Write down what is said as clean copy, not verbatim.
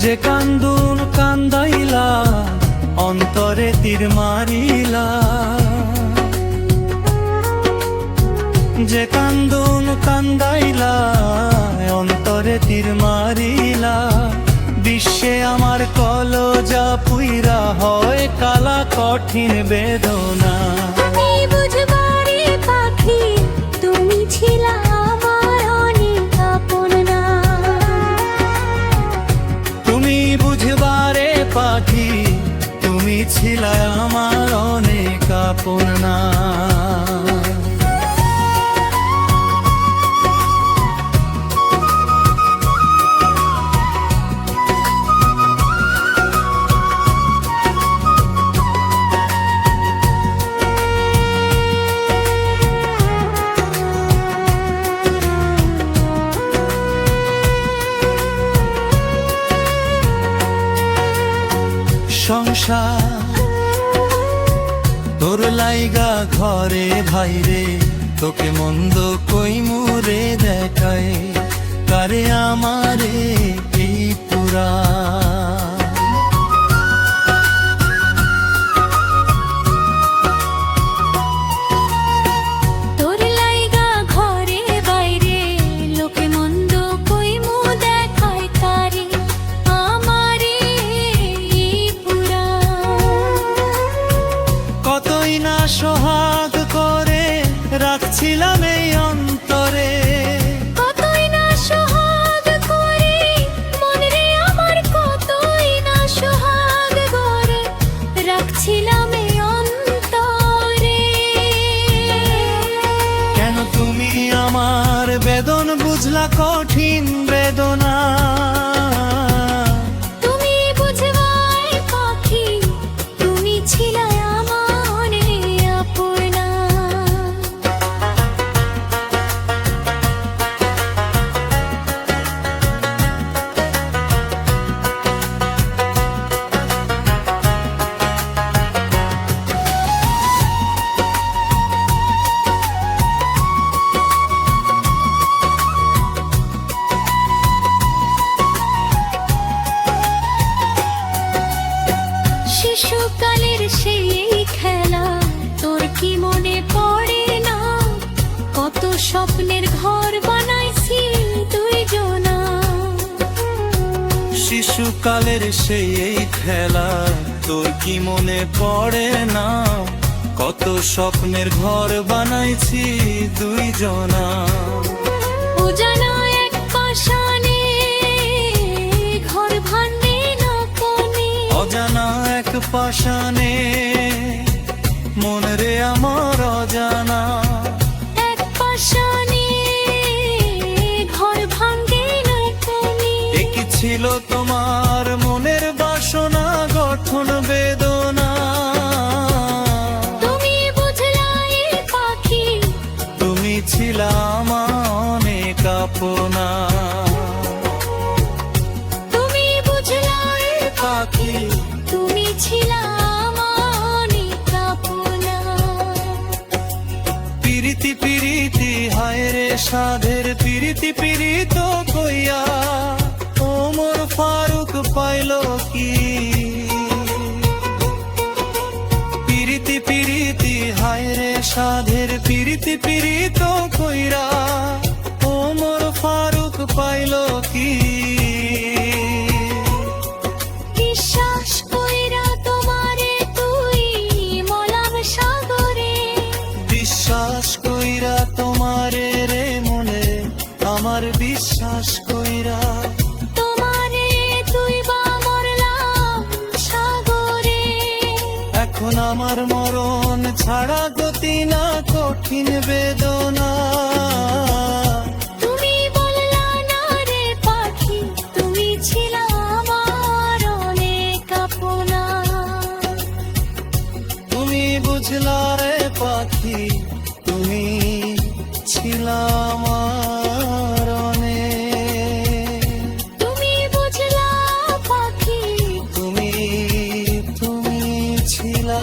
যে কান্দুন কান্দাইলা অন্তরে তীর মারিলা, যে কান্দুন কান্দাইলা অন্তরে তীর মারিলা। বিশ্বে আমার কলজা পুইরা হয় কালা কঠিন বেদনা। তুমি বুঝবারে পাখি, তুমি ছিলা আমার অনেক আপন না। তুমি বুঝবারে পাখি, তুমি ছিলা আমার অনেক আপন না। সংসার তোর লাইগা ঘরে ভাইরে, তোকে মন্দ কই মুরে দেখায় কারে আমারে এই পুরা। সোহাগ করে রাখছিলাম এই অন্তরে, কতই না সোহাগ করে মনে রে আমার, কতই না সোহাগ করে রাখছিলাম এই অন্তরে। কেন তুমি আমার বেদন বুঝলা কঠিন বেদনা। তুমি বুঝবাই পাখি, তুমি ছিলা শিশুকালের সেই খেলা, তোর কি মনে পড়ে না? কত স্বপ্নের ঘর বানাইছি দুইজনা। শিশুকালের সেই খেলা, তোর কি মনে পড়ে না? কত স্বপ্নের ঘর বানাইছি দুইজনা। অজানা এক পাশানে ঘর ভাঙে না কোনে, অজানা এক পাশানে মন রে আমার অজানা। এক পাশানে ঘর ভাঙে না কোনে। একই ছিল তোমার মনের বাসনা গঠন বেদনা। তুমি বুঝলাই পাখি, তুমি ছিলা আমার অনেক আপনা। তুমি বুঝলাই পাখি, তুমি ছিলা আমার অনেক আপনা। পিরিতি পিরিতি হায় রে সাধের পিরিতি পিরিত কইয়া ওমর ফারুক পাইল কি? পিরিতি পিরিতি হায় রে সাধের পিরিতি পিরিত কইরা ওমর ফারুক পাইল কি? বিশ্বাস কইরা তোমারে তুই মলাম সাগরে, বিশ্বাস কইরা তোমারে রে মনে আমার, বিশ্বাস কইরা তোমারে তুই বা মরলাম সাগরে। এখন আমার মরণ ছাড়া গতি না কঠিন বেদনা। তুমি বললা না রে পাখি, তুমি ছিলা আমার অনেক আপনা। তুমি বুঝলা রে পাখি, তুমি ছিলা আমার অনেক। তুমি বুঝলা পাখি, তুমি ছিলা